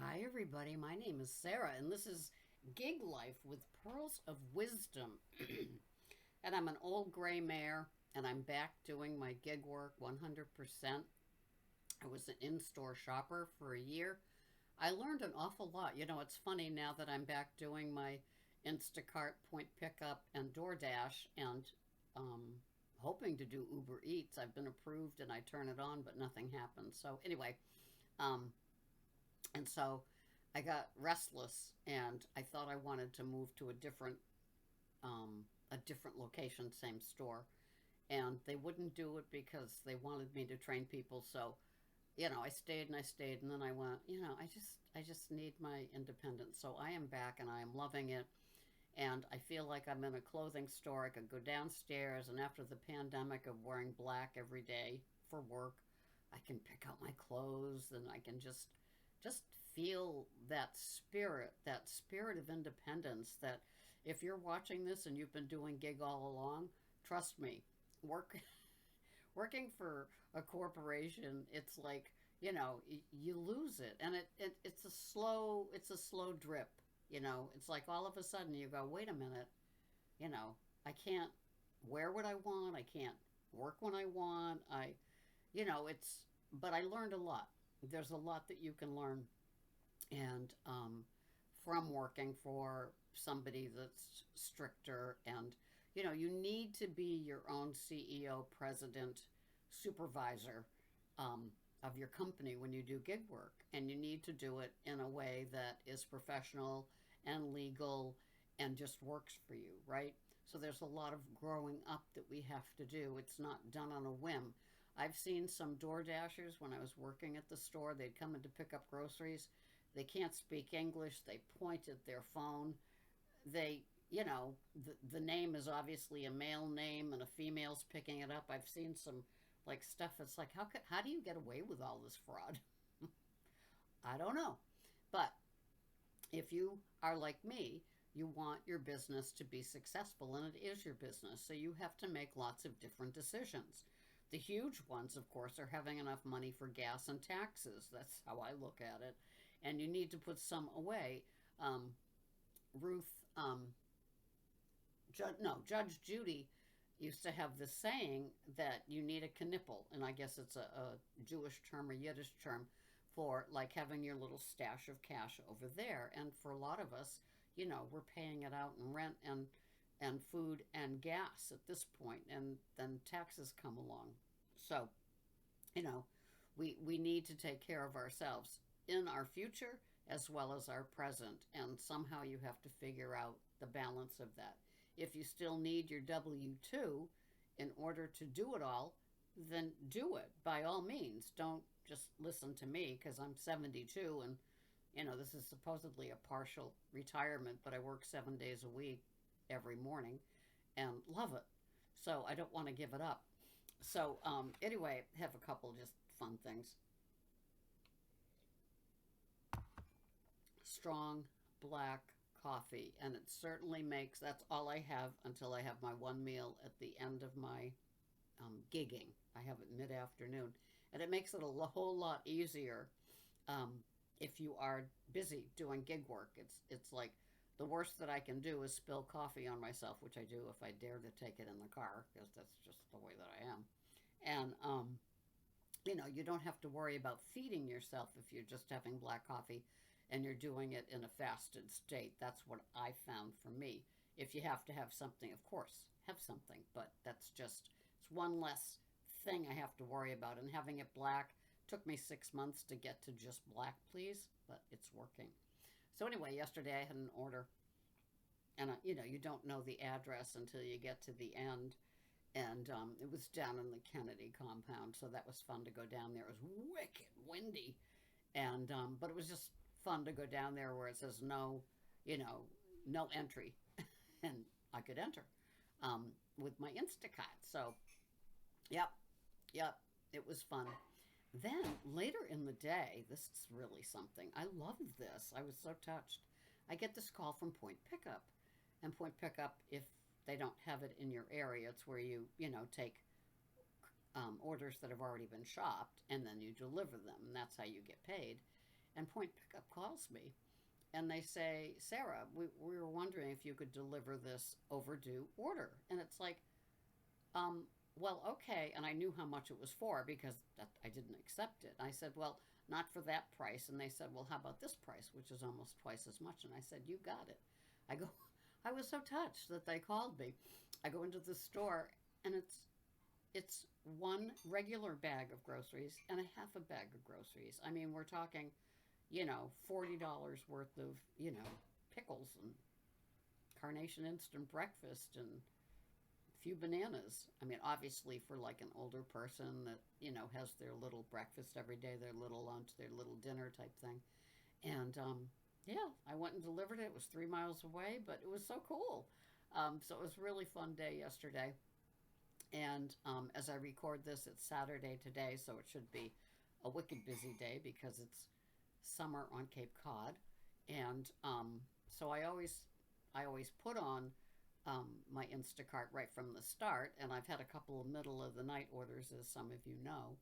Hi, everybody. My name is Sarah, and this is Gig Life with Pearls of Wisdom. And I'm an old gray mare, and I'm back doing my gig work 100%. I was an in store shopper for a year. I learned an awful lot. It's funny now that I'm back doing my Instacart, Point Pickup, and DoorDash, and um, hoping to do Uber Eats. I've been approved and I turn it on, but nothing happens. So, anyway, um, and so I got restless and I thought I wanted to move to a different location, same store. And they wouldn't do it because they wanted me to train people. So, I stayed and I stayed and then I went, I just need my independence. So I am back and I am loving it. And I feel like I'm in a clothing store. I could go downstairs, and after the pandemic of wearing black every day for work, I can pick out my clothes and I can just feel that spirit of independence that if you're watching this and you've been doing gig all along, trust me, work working for a corporation, it's like, you lose it. And it's a slow drip. It's like all of a sudden you go, wait a minute, you know, I can't wear what I want, I can't work when I want. But I learned a lot. There's a lot that you can learn, and from working for somebody that's stricter. And you need to be your own CEO, president, supervisor, of your company when you do gig work, and you need to do it in a way that is professional and legal and just works for you, right? So there's a lot of growing up that we have to do. It's not done on a whim. I've seen some door dashers when I was working at the store. They'd come in to pick up groceries. They can't speak English. They point at their phone. The name is obviously a male name and a female's picking it up. I've seen some like stuff. It's like, how do you get away with all this fraud? I don't know. But if you are like me, you want your business to be successful, and it is your business. So you have to make lots of different decisions. The huge ones, of course, are having enough money for gas and taxes. That's how I look at it. And you need to put some away. Ruth, no, Judge Judy used to have this saying that you need a knipple, and I guess it's a Jewish term or Yiddish term for like having your little stash of cash over there. And for a lot of us, we're paying it out in rent and food and gas at this point, and then taxes come along. So, you know, we need to take care of ourselves in our future as well as our present, and somehow you have to figure out the balance of that. If you still need your W 2 in order to do it all, then do it by all means. Don't just listen to me because I'm 72 and this is supposedly a partial retirement, but I work 7 days a week every morning and love it. So I don't want to give it up. So, anyway, I have a couple just fun things. Strong black coffee, and it certainly makes that's all I have until I have my one meal at the end of my gigging. I have it mid afternoon, and it makes it a whole lot easier um, if you are busy doing gig work. It's like the worst that I can do is spill coffee on myself, which I do if I dare to take it in the car because that's just the way that I am. And you don't have to worry about feeding yourself if you're just having black coffee and you're doing it in a fasted state. That's what I found for me. If you have to have something, of course, have something, but it's one less thing I have to worry about. And having it black took me 6 months to get to just black, please, but it's working. So, anyway, yesterday I had an order, and you don't know the address until you get to the end, and it was down in the Kennedy compound, so that was fun to go down there. It was wicked windy, and but it was just fun to go down there where it says no, you know, no entry, and I could enter with my Instacart. So, yep, yep, it was fun. Then later in the day, this is really something. I loved this. I was so touched. I get this call from Point Pickup, and Point Pickup, if they don't have it in your area, it's where you take orders that have already been shopped and then you deliver them, and that's how you get paid. And Point Pickup calls me and they say, Sarah, we were wondering if you could deliver this overdue order. And it's like, um, well, okay. And I knew how much it was for because I didn't accept it. I said, well, not for that price. And they said, well, how about this price, which is almost twice as much? And I said, you got it. I go, I was so touched that they called me. I go into the store and it's one regular bag of groceries and a half a bag of groceries. I mean, we're talking, $40 worth of, pickles and Carnation instant breakfast and a few bananas. I mean, obviously for like an older person that, has their little breakfast every day, their little lunch, their little dinner type thing. And yeah, I went and delivered it. It was 3 miles away, but it was so cool. So it was a really fun day yesterday. And as I record this, it's Saturday today, so it should be a wicked busy day because it's summer on Cape Cod. And so I always put on my Instacart right from the start, and I've had a couple of middle of the night orders, as some of you know.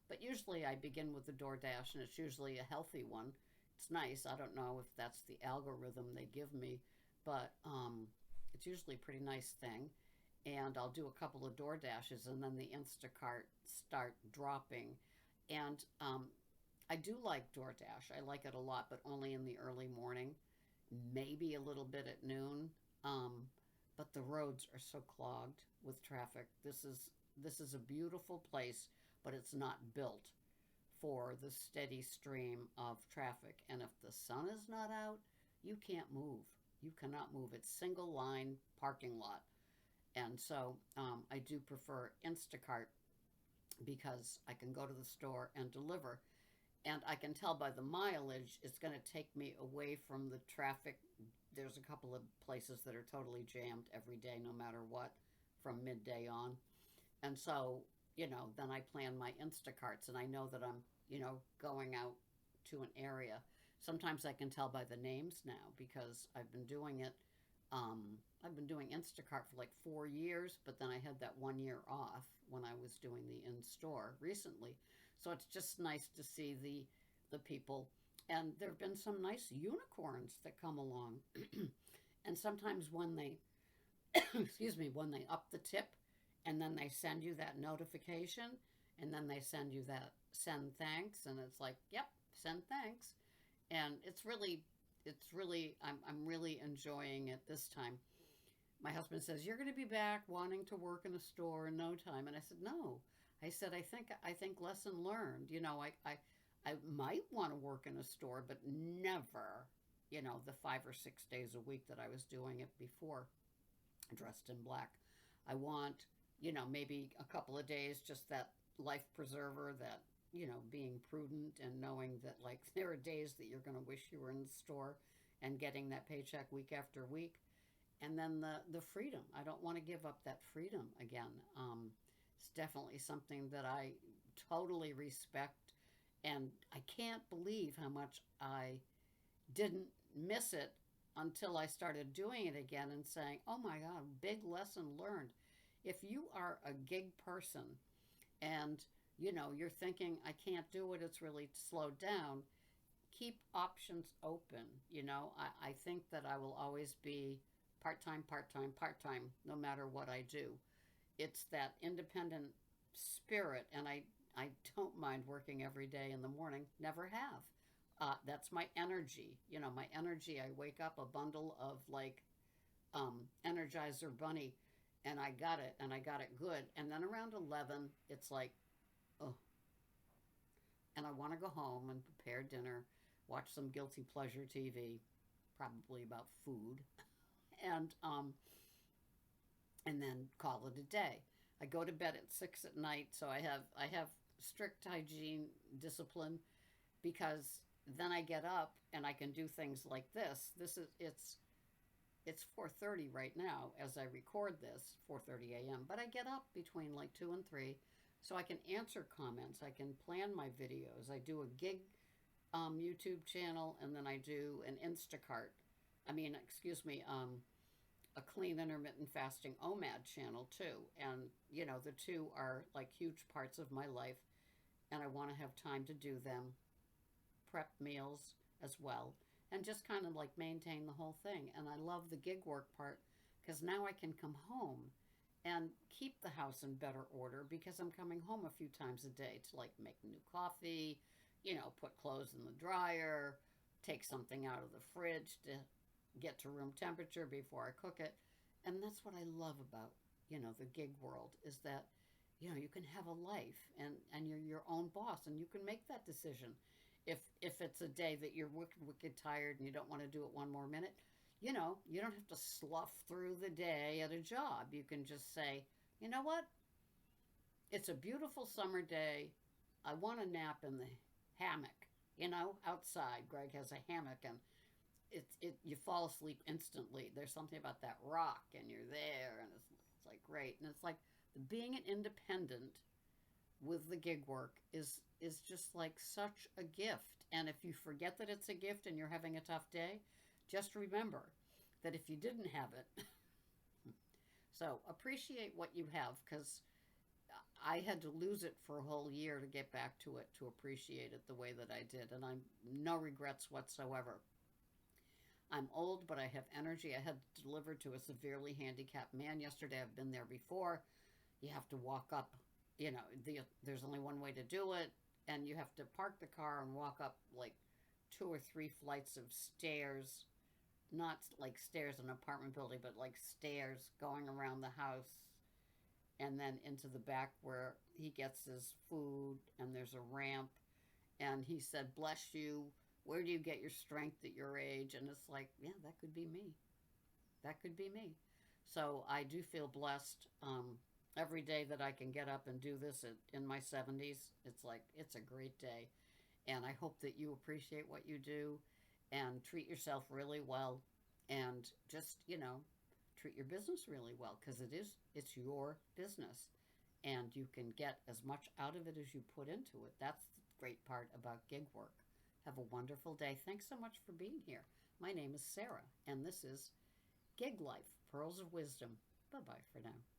But usually I begin with the DoorDash, and it's usually a healthy one. It's nice. I don't know if that's the algorithm they give me, but it's usually a pretty nice thing. And I'll do a couple of DoorDashes, and then the Instacart start dropping. And I do like DoorDash. I like it a lot, but only in the early morning, maybe a little bit at noon. But the roads are so clogged with traffic. This is a beautiful place, but it's not built for the steady stream of traffic. And if the sun is not out, you can't move. You cannot move. It's single line parking lot. And so I do prefer Instacart because I can go to the store and deliver. And I can tell by the mileage, it's going to take me away from the traffic. There's a couple of places that are totally jammed every day, no matter what, from midday on. And so, then I plan my Instacarts and I know that I'm, going out to an area. Sometimes I can tell by the names now because I've been doing it. I've been doing Instacart for like 4 years, but then I had that 1 year off when I was doing the in-store recently. So it's just nice to see the people. And there have been some nice unicorns that come along. And sometimes when they, excuse me, when they up the tip and then they send you that notification and then they send you that send thanks and it's like, yep, send thanks. And I'm really enjoying it this time. My husband says, you're going to be back wanting to work in a store in no time. And I said, no. I said, I think lesson learned. I might want to work in a store, but never, the 5 or 6 days a week that I was doing it before, dressed in black. I want, maybe a couple of days, just that life preserver, that, being prudent and knowing that, like, there are days that you're going to wish you were in the store and getting that paycheck week after week. And then the freedom. I don't want to give up that freedom again. It's definitely something that I totally respect. And I can't believe how much I didn't miss it until I started doing it again and saying, oh my God, big lesson learned. If you are a gig person and you're thinking, I can't do it, it's really slowed down, keep options open. I think that I will always be part-time, part-time, part-time, no matter what I do. It's that independent spirit, and I don't mind working every day in the morning, never have. That's my energy. My energy, I wake up a bundle of like Energizer Bunny, and I got it, and I got it good. And then around 11, it's like, oh, and I want to go home and prepare dinner, watch some guilty pleasure TV, probably about food, and then call it a day. I go to bed at 6 at night, so I have strict hygiene discipline because then I get up and I can do things like this. It's 4:30 right now as I record this, 4:30 a.m. But I get up between like 2 and 3 so I can answer comments. I can plan my videos. I do a gig YouTube channel, and then I do an Instacart. A clean intermittent fasting OMAD channel too. And, the two are like huge parts of my life, and I want to have time to do them prep meals as well, and just kind of like maintain the whole thing. And I love the gig work part because now I can come home and keep the house in better order because I'm coming home a few times a day to like make new coffee, put clothes in the dryer, take something out of the fridge to get to room temperature before I cook it. And that's what I love about, the gig world is that, you can have a life and you're your own boss and you can make that decision. If it's a day that you're wicked, wicked tired and you don't want to do it one more minute, you don't have to slough through the day at a job. You can just say, you know what? It's a beautiful summer day. I want to nap in the hammock, outside. Greg has a hammock and you fall asleep instantly. There's something about that rock and you're there and it's like great. And it's like being an independent with the gig work is just like such a gift. And if you forget that it's a gift and you're having a tough day, just remember that if you didn't have it, so appreciate what you have because I had to lose it for a whole year to get back to it, to appreciate it the way that I did. And I'm no regrets whatsoever. I'm old, but I have energy. I had delivered to a severely handicapped man yesterday. I've been there before. You have to walk up, there's only one way to do it. And you have to park the car and walk up like 2 or 3 flights of stairs, not like stairs in an apartment building, but like stairs going around the house and then into the back where he gets his food and there's a ramp. And he said, bless you. Where do you get your strength at your age? And it's like, yeah, that could be me. That could be me. So I do feel blessed every day that I can get up and do this in my 70s. It's like, it's a great day. And I hope that you appreciate what you do and treat yourself really well and just, treat your business really well because it's your business and you can get as much out of it as you put into it. That's the great part about gig work. Have a wonderful day. Thanks so much for being here. My name is Sarah and this is Gig Life, Pearls of Wisdom. Bye-bye for now.